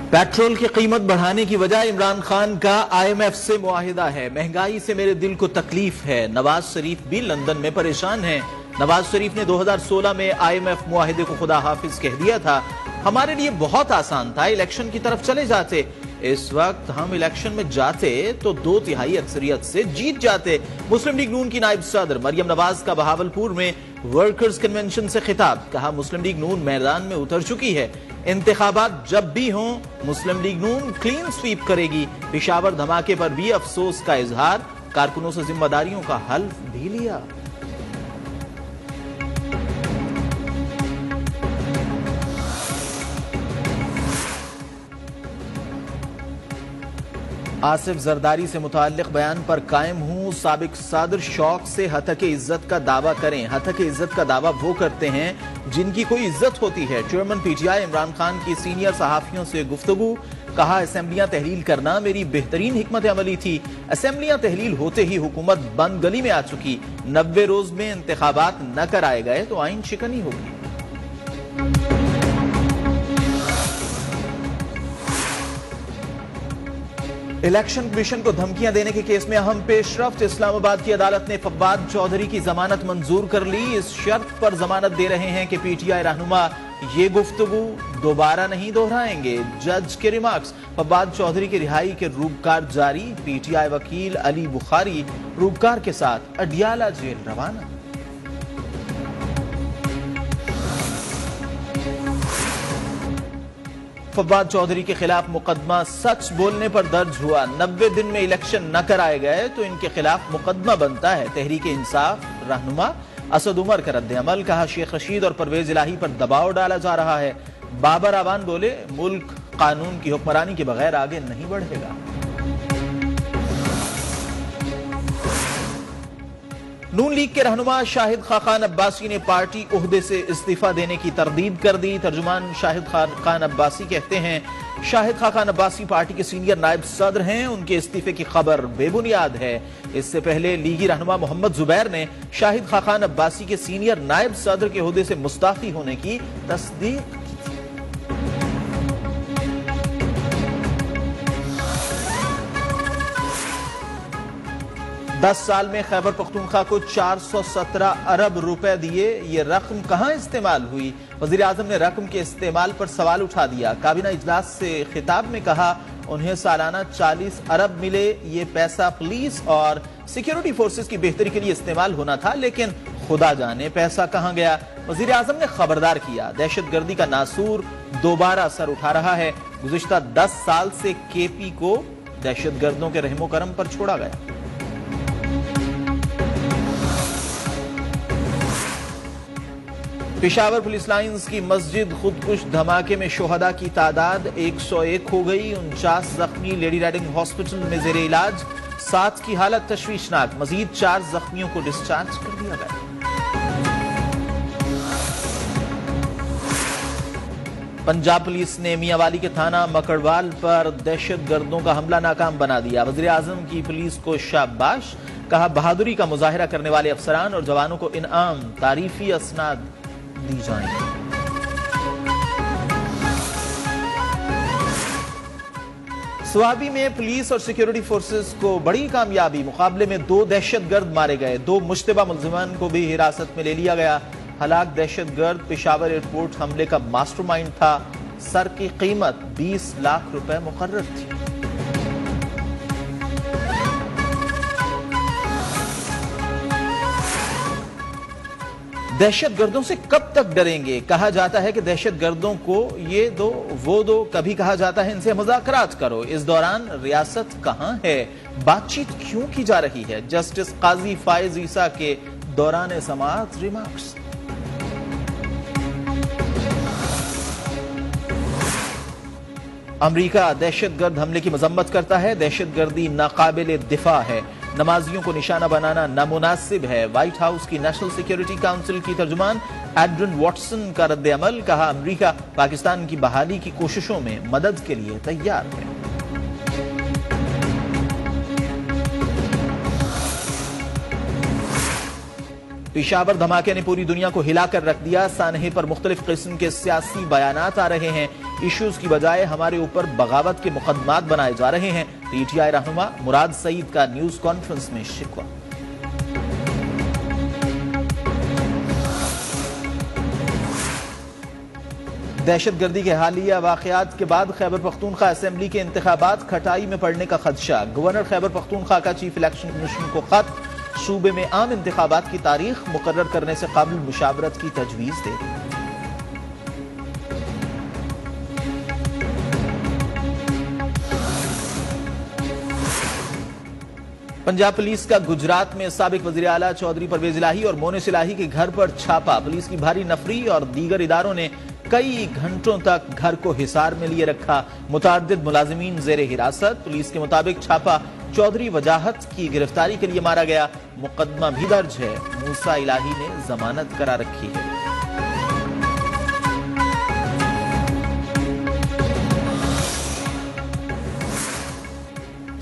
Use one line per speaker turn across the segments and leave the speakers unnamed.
Petrol की कीमत बढ़ाने की वजह इमरान खान का IMF से मुआहिदा है। महंगाई से मेरे दिल को तकलीफ है। नवाज शरीफ भी लंदन में परेशान हैं। नवाज शरीफ ने 2016 में IMF मुआहिदे को खुदा हाफिज कह दिया था। हमारे लिए बहुत आसान था, इलेक्शन की तरफ चले जाते। इस वक्त हम इलेक्शन में जाते तो 2/3 अक्सरियत से जीत जाते। मुस्लिम लीग नून की नायब सदर मरियम नवाज का बहावलपुर में वर्कर्स कन्वेंशन से खिताब। कहा, मुस्लिम लीग नून मैदान में उतर चुकी है। इंतखाबात जब भी हों मुस्लिम लीग नून क्लीन स्वीप करेगी। पेशावर धमाके पर भी अफसोस का इजहार। कारकुनों से जिम्मेदारियों का हल्फ भी लिया। आसिफ जरदारी से मुताल्लिक बयान पर कायम हूं। साबिक सदर शौक से हतक इज्जत का दावा करें। हतक इज्जत का दावा वो करते हैं जिनकी कोई इज्जत होती है। चेयरमैन PTI इमरान खान की सीनियर सहाफियों से गुफ्तगू। कहा, असेंबलियां तहलील करना मेरी बेहतरीन हिकमत अमली थी। असेंबलियां तहलील होते ही हुकूमत बंद गली में आ चुकी। 90 रोज में इंतखाबात न कराए गए तो आइन शिकनी होगी। इलेक्शन कमीशन को धमकियां देने के केस में अहम पेशरफ्त। इस्लामाबाद की अदालत ने फव्वाद चौधरी की जमानत मंजूर कर ली। इस शर्त पर जमानत दे रहे हैं कि PTI रहनुमा ये गुफ्तगू दोबारा नहीं दोहराएंगे। जज के रिमार्क्स। फव्वाद चौधरी की रिहाई के रूपकार जारी। PTI वकील अली बुखारी रूपकार के साथ अडियाला जेल रवाना। फव्वाद चौधरी के खिलाफ मुकदमा सच बोलने पर दर्ज हुआ। 90 दिन में इलेक्शन न कराए गए तो इनके खिलाफ मुकदमा बनता है। तहरीक इंसाफ रहनुमा असद उमर का रद्द अमल। कहा, शेख रशीद और परवेज इलाही पर दबाव डाला जा रहा है। बाबर आवान बोले, मुल्क कानून की हुक्मरानी के बगैर आगे नहीं बढ़ेगा। नून लीग के रहनुमा शाहिद खान अब्बासी ने पार्टी ओहदे से इस्तीफा देने की तरदीद कर दी। तर्जुमान शाहिद खान अब्बासी कहते हैं, शाहिद खान अब्बासी पार्टी के सीनियर नायब सदर हैं। उनके इस्तीफे की खबर बेबुनियाद है। इससे पहले लीगी रहनुमा मोहम्मद जुबैर ने शाहिद खान अब्बासी के सीनियर नायब सदर के ओहदे से मुस्ताफी होने की तस्दीक। 10 साल में खैबर पख्तूनख्वा को 417 अरब रुपए दिए। ये रकम कहां इस्तेमाल हुई? वजीर आजम ने रकम के इस्तेमाल पर सवाल उठा दिया। काबीना इजलास से खिताब में कहा, उन्हें सालाना 40 अरब मिले। ये पैसा पुलिस और सिक्योरिटी फोर्सेस की बेहतरी के लिए इस्तेमाल होना था, लेकिन खुदा जाने पैसा कहां गया। वजीर आजम ने खबरदार किया, दहशतगर्दी का नासूर दोबारा सर उठा रहा है। गुज़िश्ता 10 साल से KP को दहशतगर्दों के रहमो करम पर छोड़ा गया। पेशावर पुलिस लाइंस की मस्जिद खुदकुश धमाके में शोहदा की तादाद 101 हो गई। 49 जख्मी लेडी राइडिंग हॉस्पिटल में जेरे इलाज। 7 की हालत तशवीशनाक। मजीद 4 जख्मियों को डिस्चार्ज कर दिया गया। पंजाब पुलिस ने मियांवाली के थाना मकड़वाल पर दहशतगर्दों का हमला नाकाम बना दिया। वजीर आजम की पुलिस को शाबाश। कहा, बहादुरी का मुजाहिरा करने वाले अफसरान और जवानों को इनाम तारीफी असनाद दी जाएंगे। स्वाबी में पुलिस और सिक्योरिटी फोर्सेस को बड़ी कामयाबी। मुकाबले में 2 दहशतगर्द मारे गए। 2 मुश्तबा मुल्जिमान को भी हिरासत में ले लिया गया। हलाक दहशतगर्द पेशावर एयरपोर्ट हमले का मास्टरमाइंड था। सर की कीमत 20 लाख रुपए मुकर्रर थी। दहशतगर्दों से कब तक डरेंगे? कहा जाता है कि दहशतगर्दों को ये दो वो दो, कभी कहा जाता है इनसे मुज़ाकरात करो। इस दौरान रियासत कहां है? बातचीत क्यों की जा रही है? जस्टिस काजी फायज ईसा के दौरान समाअत रिमार्क्स। अमरीका दहशतगर्द हमले की मजम्मत करता है। दहशतगर्दी नाकाबिल दिफा है। नमाजियों को निशाना बनाना नामुनासिब है। व्हाइट हाउस की नेशनल सिक्योरिटी काउंसिल की तर्जुमान एड्रिन वॉटसन का रद्द अमल। कहा, अमरीका पाकिस्तान की बहाली की कोशिशों में मदद के लिए तैयार है। पेशावर धमाके ने पूरी दुनिया को हिलाकर रख दिया। सानहे पर मुख्तलिफ किस्म के सियासी बयानात आ रहे हैं। इश्यूज की बजाय हमारे ऊपर बगावत के मुकदमात बनाए जा रहे हैं। पीटीआई रहनुमा मुराद सईद का न्यूज कॉन्फ्रेंस में शिकवा। दहशतगर्दी के हालिया वाकयात के बाद खैबर पख्तूनख्वा असेंबली के इंतखाबात खटाई में पड़ने का खदशा। गवर्नर खैबर पख्तूनख्वा का चीफ इलेक्शन कमीशन को खत, सूबे में आम इंतखाबात की तारीख मुकर्रर करने से काबिल मुशावरत की तजवीज दे दी। पंजाब पुलिस का गुजरात में साबिक वजीर आला चौधरी परवेज इलाही और मोनिस इलाही के घर पर छापा। पुलिस की भारी नफरी और दीगर इदारों ने कई घंटों तक घर को हिसार में लिए रखा। मुताद्दिद मुलाजिमीन जेर हिरासत। पुलिस के मुताबिक छापा चौधरी वजाहत की गिरफ्तारी के लिए मारा गया। मुकदमा भी दर्ज है। मूसा इलाही ने जमानत करा रखी है।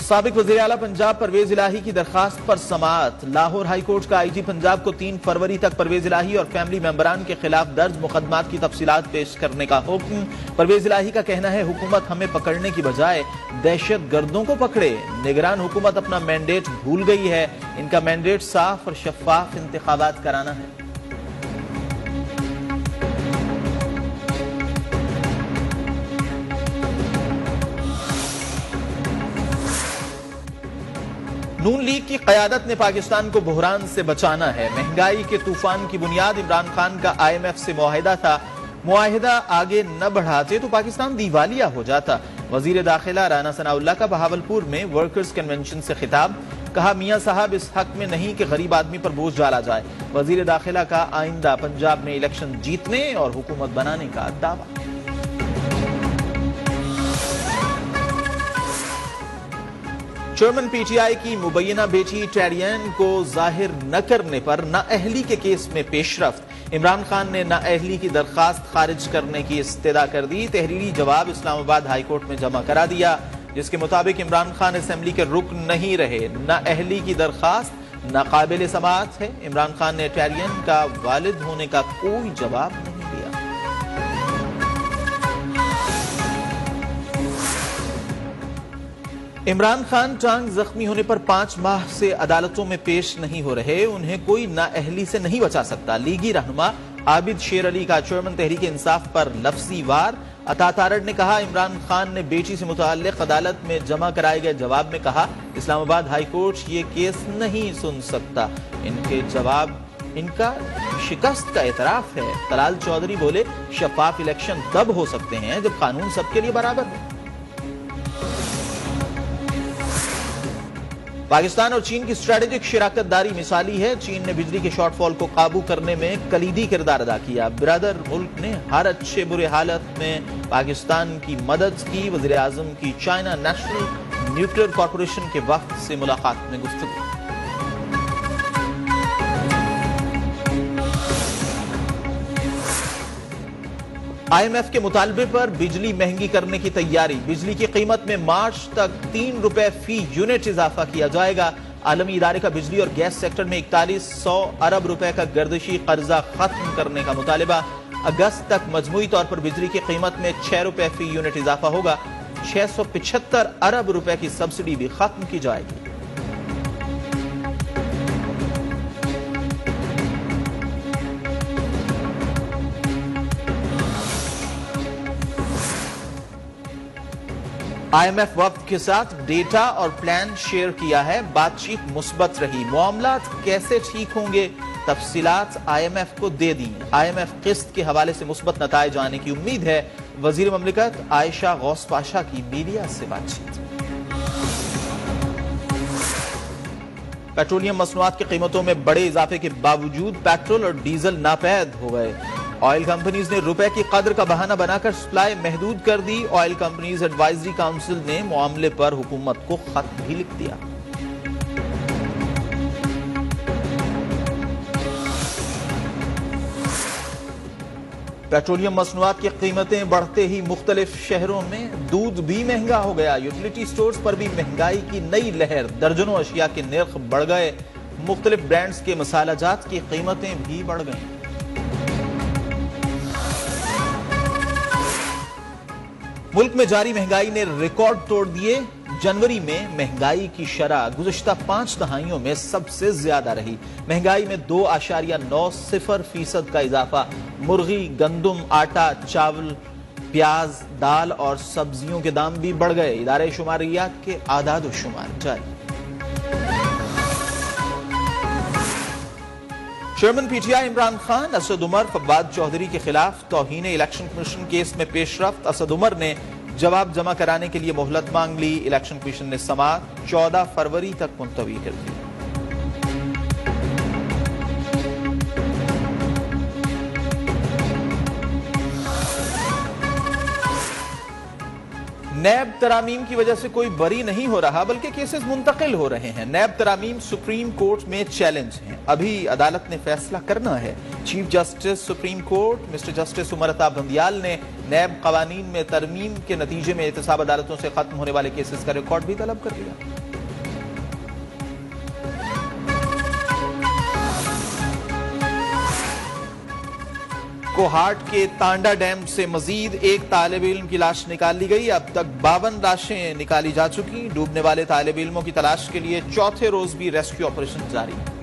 साबिक वज़ीर आला पंजाब परवेज इलाही की दरखास्त पर समाअत। लाहौर हाई कोर्ट का आईजी पंजाब को 3 फरवरी तक परवेज इलाही और फैमिली मेंबरान के खिलाफ दर्ज मुकदमात की तफसीलात पेश करने का हुक्म। परवेज इलाही का कहना है, हुकूमत हमें पकड़ने की बजाय दहशत गर्दों को पकड़े। निगरान हुकूमत अपना मैंडेट भूल गई है। इनका मैंडेट साफ और शफाफ इंतखाबात कराना है। नून लीग की कयादत ने पाकिस्तान को बुहरान से बचाना है। महंगाई के तूफान की बुनियाद इमरान खान का IMF से मुआहिदा था। मुआहिदा आगे न बढ़ाते तो पाकिस्तान दीवालिया हो जाता। वजीर दाखिला राना सनाउल्लाह का बहावलपुर में वर्कर्स कन्वेंशन से खिताब। कहा, मियां साहब इस हक में नहीं कि गरीब आदमी पर बोझ डाला जाए। वजीर दाखिला का आइंदा पंजाब में इलेक्शन जीतने और हुकूमत बनाने का दावा। चेयरमैन पीटीआई की मुबैना बेटी टैरियन को जाहिर न करने पर नाअहली के केस में पेशरफ्त। इमरान खान ने नाअहली की दरखास्त खारिज करने की इस्तदा कर दी। तहरीरी जवाब इस्लामाबाद हाई कोर्ट में जमा करा दिया, जिसके मुताबिक इमरान खान असेंबली के रुकन नहीं रहे। नाअहली की दरखास्त नाकाबिल समाअत है। इमरान खान ने टैरियन का वालिद होने का कोई जवाब नहीं दिया। इमरान खान टांग जख्मी होने पर 5 माह से अदालतों में पेश नहीं हो रहे। उन्हें कोई नाअहली से नहीं बचा सकता। लीगी रहनुमा आबिद शेर अली का चेयरमैन तहरीक इंसाफ पर लफ्जी वार। अता तारड़ ने कहा, इमरान खान ने बेटी से मुताल्लिक अदालत में जमा कराए गए जवाब में कहा, इस्लामाबाद हाई कोर्ट ये केस नहीं सुन सकता। इनका शिकस्त का एतराफ है। तलाल चौधरी बोले, शफाफ इलेक्शन तब हो सकते हैं जब कानून सबके लिए बराबर हो। पाकिस्तान और चीन की स्ट्रेटेजिक शराकत दारी मिसाली है। चीन ने बिजली के शॉर्टफॉल को काबू करने में कलीदी किरदार अदा किया। ब्रदर मुल्क ने हर अच्छे बुरे हालत में पाकिस्तान की मदद की। वजीर आजम की चाइना नेशनल न्यूक्लियर कॉर्पोरेशन के वक्त से मुलाकात में गुफ्तगू। IMF के मुतालबे पर बिजली महंगी करने की तैयारी। बिजली की कीमत में मार्च तक 3 रुपए फी यूनिट इजाफा किया जाएगा। आलमी इदारे का बिजली और गैस सेक्टर में 4100 अरब रुपए का गर्दिशी कर्जा खत्म करने का मुतालिबा। अगस्त तक मजमूई तौर पर बिजली की कीमत में 6 रुपए फी यूनिट इजाफा होगा। 675 अरब रुपए की सब्सिडी भी खत्म की जाएगी। IMF वक्त के साथ डेटा और प्लान शेयर किया है। बातचीत मुस्बत रही। मामलात कैसे ठीक होंगे, तफसीलात IMF को दे दी। IMF किस्त के हवाले से मुस्बत नताइज आने की उम्मीद है। वजीर ममलिकत आयशा गौस पाशा की मीडिया से बातचीत। पेट्रोलियम मसनूआत की कीमतों में बड़े इजाफे के बावजूद पेट्रोल और डीजल नापैद हो गए। ऑयल कंपनीज ने रुपए की कदर का बहाना बनाकर सप्लाई महदूद कर दी। ऑयल कंपनीज एडवाइजरी काउंसिल ने मामले पर हुकूमत को खत भी लिख दिया। पेट्रोलियम मसनूआत की कीमतें बढ़ते ही मुख्तलिफ शहरों में दूध भी महंगा हो गया। यूटिलिटी स्टोर्स पर भी महंगाई की नई लहर। दर्जनों अशिया के निर्ख बढ़ गए। मुख्तलिफ ब्रांड्स के मसाला जात की कीमतें भी बढ़ गईं। मुल्क में जारी महंगाई ने रिकॉर्ड तोड़ दिए। जनवरी में महंगाई की शरह गुज़िश्ता 5 दहाइयों में सबसे ज्यादा रही। महंगाई में 2.90% का इजाफा। मुर्गी, गंदुम, आटा, चावल, प्याज, दाल और सब्जियों के दाम भी बढ़ गए। इदारे शुमारियात के आदाद शुमार जारी। चेयरमैन पीटीआई इमरान खान, असद उमर, फवाद चौधरी के खिलाफ तौहीन इलेक्शन कमीशन केस में पेशरफ्त। असद उमर ने जवाब जमा कराने के लिए मोहलत मांग ली। इलेक्शन कमीशन ने समाअत 14 फरवरी तक मुलतवी कर दी। नैब तरामीम की वजह से कोई बरी नहीं हो रहा, बल्कि केसेस मुंतकिल हो रहे हैं। नैब तरामीम सुप्रीम कोर्ट में चैलेंज हैं। अभी अदालत ने फैसला करना है। Chief justice supreme court mister justice Umar Ata Bandial ने नैब कवानीन में तरमीम के नतीजे में एहतसाब अदालतों से खत्म होने वाले केसेस का रिकॉर्ड भी तलब कर लिया। कोहाट के तांडा डैम से मजीद एक तालिब इल्म की लाश निकाल ली गई। अब तक 52 लाशें निकाली जा चुकी। डूबने वाले तालिब इल्मों की तलाश के लिए चौथे रोज भी रेस्क्यू ऑपरेशन जारी है।